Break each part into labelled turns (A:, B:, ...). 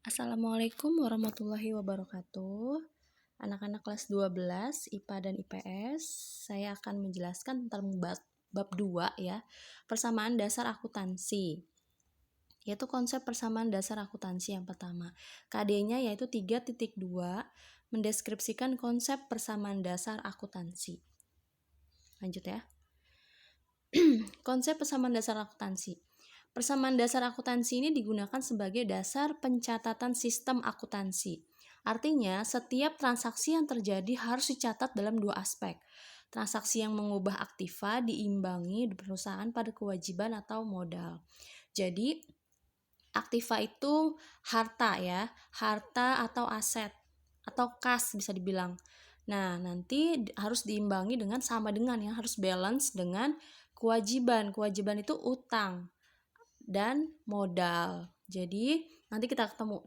A: Assalamualaikum warahmatullahi wabarakatuh. Anak-anak kelas 12 IPA dan IPS, saya akan menjelaskan tentang bab 2 ya, persamaan dasar akuntansi. Yaitu konsep persamaan dasar akuntansi yang pertama. KD-nya yaitu 3.2 mendeskripsikan konsep persamaan dasar akuntansi. Lanjut ya. Konsep persamaan dasar akuntansi. Persamaan dasar akuntansi ini digunakan sebagai dasar pencatatan sistem akuntansi. Artinya, setiap transaksi yang terjadi harus dicatat dalam dua aspek. Transaksi yang mengubah aktiva diimbangi di perusahaan pada kewajiban atau modal. Jadi, aktiva itu harta ya, harta atau aset atau kas bisa dibilang. Nah, nanti harus diimbangi dengan sama dengan yang harus balance dengan kewajiban. Kewajiban itu utang dan modal. Jadi, nanti kita ketemu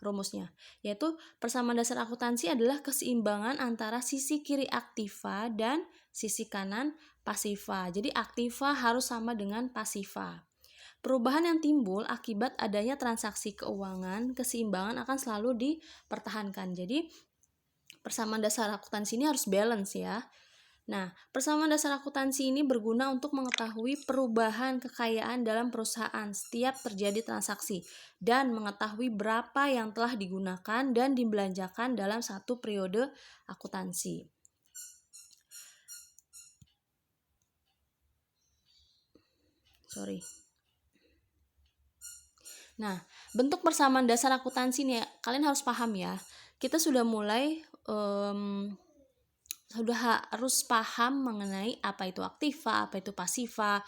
A: rumusnya, yaitu persamaan dasar akuntansi adalah keseimbangan antara sisi kiri aktiva dan sisi kanan pasiva. Jadi, aktiva harus sama dengan pasiva. Perubahan yang timbul akibat adanya transaksi keuangan, keseimbangan akan selalu dipertahankan. Jadi, persamaan dasar akuntansi ini harus balance ya. Nah, persamaan dasar akuntansi ini berguna untuk mengetahui perubahan kekayaan dalam perusahaan setiap terjadi transaksi dan mengetahui berapa yang telah digunakan dan dibelanjakan dalam satu periode akuntansi. Nah, bentuk persamaan dasar akuntansi nih kalian harus paham ya. Kita sudah mulai sudah harus paham mengenai apa itu aktiva, apa itu pasiva,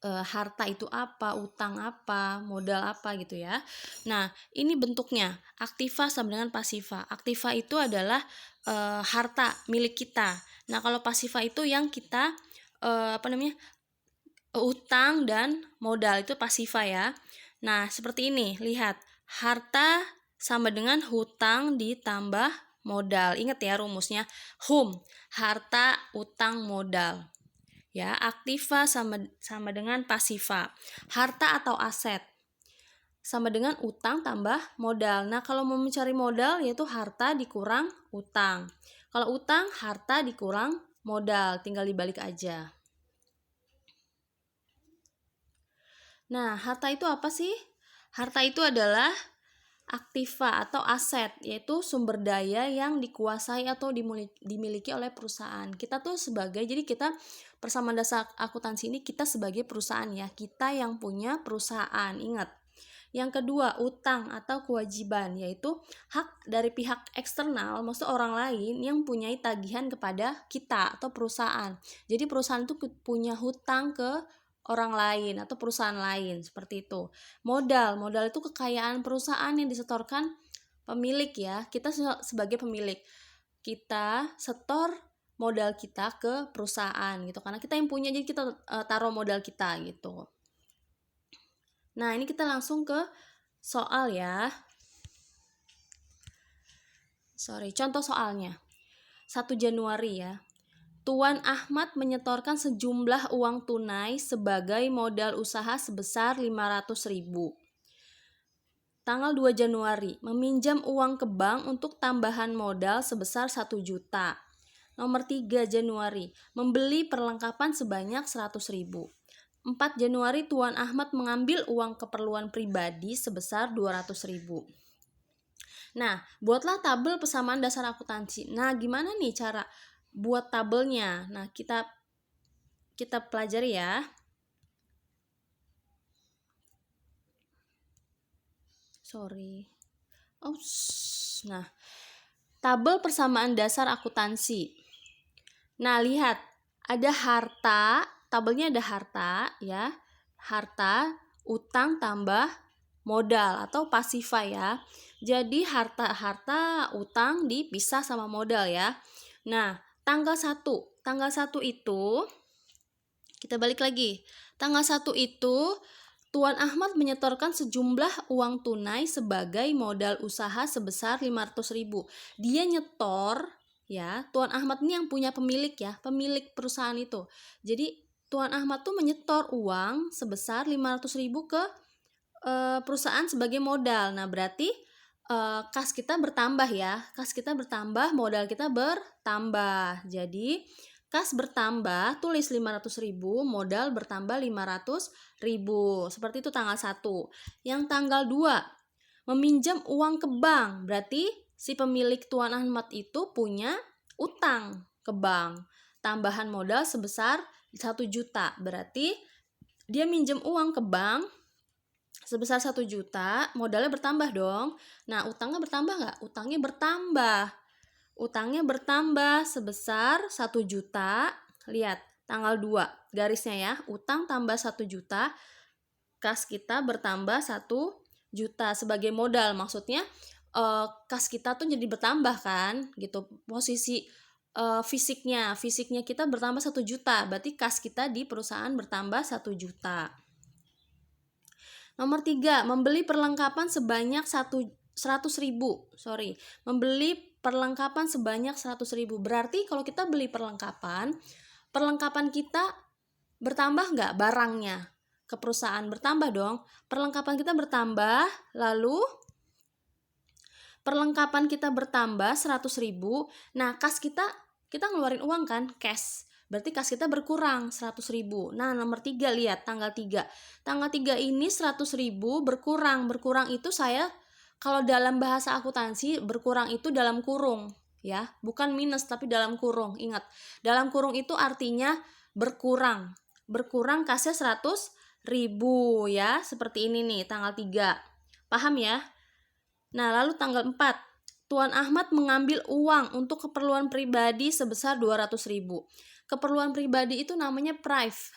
A: harta itu apa, utang apa, modal apa gitu ya. Nah, ini bentuknya aktiva sama dengan pasiva. Aktiva itu adalah harta milik kita. Nah, kalau pasiva itu yang kita utang dan modal itu pasiva ya. Nah, seperti ini, lihat. Harta sama dengan hutang ditambah modal. Ingat ya rumusnya, harta, utang, modal. Ya, aktiva sama dengan pasiva. Harta atau aset sama dengan utang tambah modal. Nah, kalau mau mencari modal yaitu harta dikurang utang. Kalau utang, harta dikurang modal, tinggal dibalik aja. Nah, harta itu apa sih? Harta itu adalah aktiva atau aset, yaitu sumber daya yang dikuasai atau dimiliki oleh perusahaan. Jadi kita persamaan dasar akuntansi ini kita sebagai perusahaan ya, kita yang punya perusahaan, ingat. Yang kedua, utang atau kewajiban, yaitu hak dari pihak eksternal, maksud orang lain yang punya tagihan kepada kita atau perusahaan. Jadi perusahaan itu punya hutang ke orang lain atau perusahaan lain, seperti itu. Modal itu kekayaan perusahaan yang disetorkan pemilik ya. Kita sebagai pemilik, kita setor modal kita ke perusahaan gitu, karena kita yang punya, jadi kita taruh modal kita gitu. Nah, ini kita langsung ke soal ya. Contoh soalnya. 1 Januari ya. Tuan Ahmad menyetorkan sejumlah uang tunai sebagai modal usaha sebesar 500.000. Tanggal 2 Januari, meminjam uang ke bank untuk tambahan modal sebesar 1 juta. Nomor 3 Januari, membeli perlengkapan sebanyak 100.000. 4 Januari, Tuan Ahmad mengambil uang keperluan pribadi sebesar 200.000. Nah, buatlah tabel persamaan dasar akuntansi. Nah, gimana nih cara buat tabelnya? Nah, kita pelajari ya. Nah, tabel persamaan dasar akuntansi. Nah, lihat, ada harta, tabelnya ada harta ya. Harta, utang tambah modal atau pasiva ya. Jadi harta, utang dipisah sama modal ya. Nah, tanggal 1 itu kita balik lagi. Tanggal 1 itu Tuan Ahmad menyetorkan sejumlah uang tunai sebagai modal usaha sebesar 500.000. Dia nyetor ya, Tuan Ahmad ini yang punya pemilik ya, pemilik perusahaan itu. Jadi Tuan Ahmad tuh menyetor uang sebesar 500.000 ke perusahaan sebagai modal. Nah, berarti kas kita bertambah ya. Kas kita bertambah, modal kita bertambah. Jadi, kas bertambah, tulis 500.000, modal bertambah 500.000. Seperti itu tanggal 1. Yang tanggal 2, meminjam uang ke bank. Berarti si pemilik Tuan Ahmad itu punya utang ke bank. Tambahan modal sebesar 1 juta. Berarti dia minjem uang ke bank sebesar 1 juta, modalnya bertambah dong. Nah, utangnya bertambah nggak? Utangnya bertambah. Utangnya bertambah sebesar 1 juta. Lihat, tanggal 2 garisnya ya. Utang tambah 1 juta, kas kita bertambah 1 juta sebagai modal. Maksudnya kas kita tuh jadi bertambah kan, gitu. Posisi fisiknya kita bertambah 1 juta. Berarti kas kita di perusahaan bertambah 1 juta. Nomor 3, membeli perlengkapan sebanyak 100.000. Membeli perlengkapan sebanyak 100.000. Berarti kalau kita beli perlengkapan kita bertambah nggak barangnya? Ke perusahaan bertambah dong. Perlengkapan kita bertambah, lalu perlengkapan kita bertambah 100.000. Nah, kas kita ngeluarin uang kan, cash. Berarti kas kita berkurang 100.000. Nah, nomor 3 lihat tanggal 3. Tanggal 3 ini 100.000 berkurang. Berkurang itu kalau dalam bahasa akuntansi berkurang itu dalam kurung ya, bukan minus tapi dalam kurung. Ingat, dalam kurung itu artinya berkurang. Berkurang kasnya 100.000 ya, seperti ini nih tanggal 3. Paham ya? Nah, lalu tanggal 4. Tuan Ahmad mengambil uang untuk keperluan pribadi sebesar 200.000. Keperluan pribadi itu namanya prive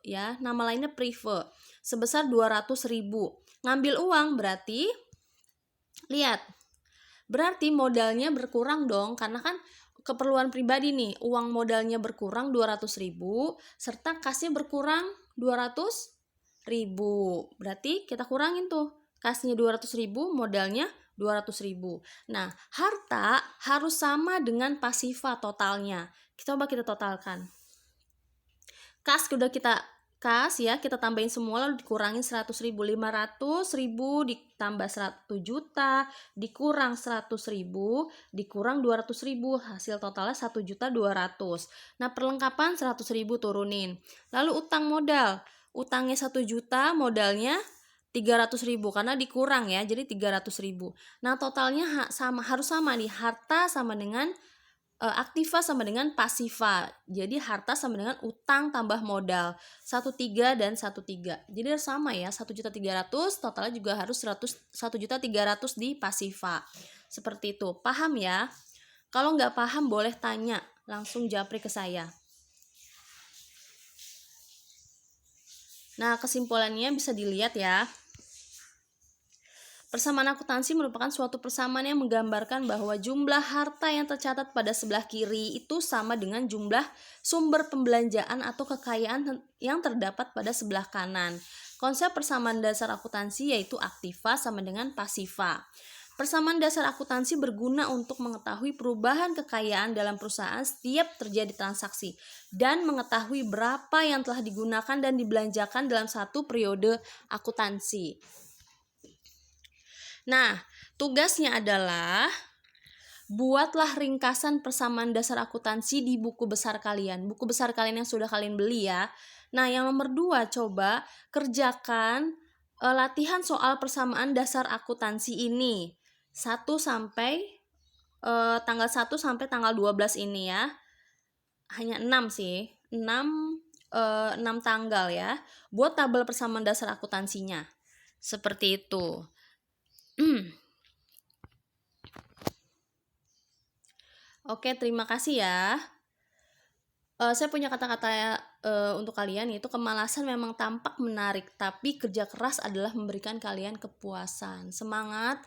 A: ya, nama lainnya prive, sebesar 200.000. Ngambil uang berarti, lihat, berarti modalnya berkurang dong, karena kan keperluan pribadi nih, uang modalnya berkurang 200.000, serta kasnya berkurang 200.000. Berarti kita kurangin tuh, kasnya 200.000, modalnya 200.000. Nah, harta harus sama dengan pasifa totalnya. Coba kita totalkan. Kas udah kita kita tambahin semua lalu dikurangin 100.000. 500.000 ditambah 1 juta dikurang 100.000 dikurang 200.000, hasil totalnya 1.200.000. Nah, perlengkapan 100.000 turunin. Lalu utang modal, utangnya 1 juta, modalnya 300.000 karena dikurang ya, jadi 300.000. Nah, totalnya harus sama nih, harta sama dengan aktiva sama dengan pasiva. Jadi harta sama dengan utang tambah modal 1,3 dan 1,3. Jadi sama ya, 1.300.000, totalnya juga harus 1.300.000 di pasiva. Seperti itu. Paham ya? Kalau nggak paham boleh tanya, langsung japri ke saya. Nah, kesimpulannya bisa dilihat ya. Persamaan akuntansi merupakan suatu persamaan yang menggambarkan bahwa jumlah harta yang tercatat pada sebelah kiri itu sama dengan jumlah sumber pembelanjaan atau kekayaan yang terdapat pada sebelah kanan. Konsep persamaan dasar akuntansi yaitu aktiva sama dengan pasiva. Persamaan dasar akuntansi berguna untuk mengetahui perubahan kekayaan dalam perusahaan setiap terjadi transaksi dan mengetahui berapa yang telah digunakan dan dibelanjakan dalam satu periode akuntansi. Nah, tugasnya adalah buatlah ringkasan persamaan dasar akuntansi di buku besar kalian. Buku besar kalian yang sudah kalian beli ya. Nah, yang nomor 2, coba kerjakan latihan soal persamaan dasar akuntansi ini. Tanggal 1 sampai tanggal 12 ini ya. Hanya 6 sih. 6 tanggal ya. Buat tabel persamaan dasar akuntansinya. Seperti itu. Oke, terima kasih ya. Saya punya kata-kata untuk kalian, yaitu kemalasan memang tampak menarik, tapi kerja keras adalah memberikan kalian kepuasan. Semangat.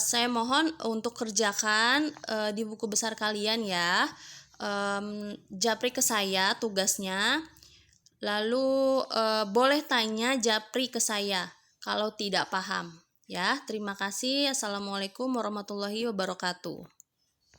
A: Saya mohon untuk kerjakan di buku besar kalian ya. Japri ke saya tugasnya. Lalu boleh tanya japri ke saya kalau tidak paham. Ya, terima kasih. Assalamualaikum warahmatullahi wabarakatuh.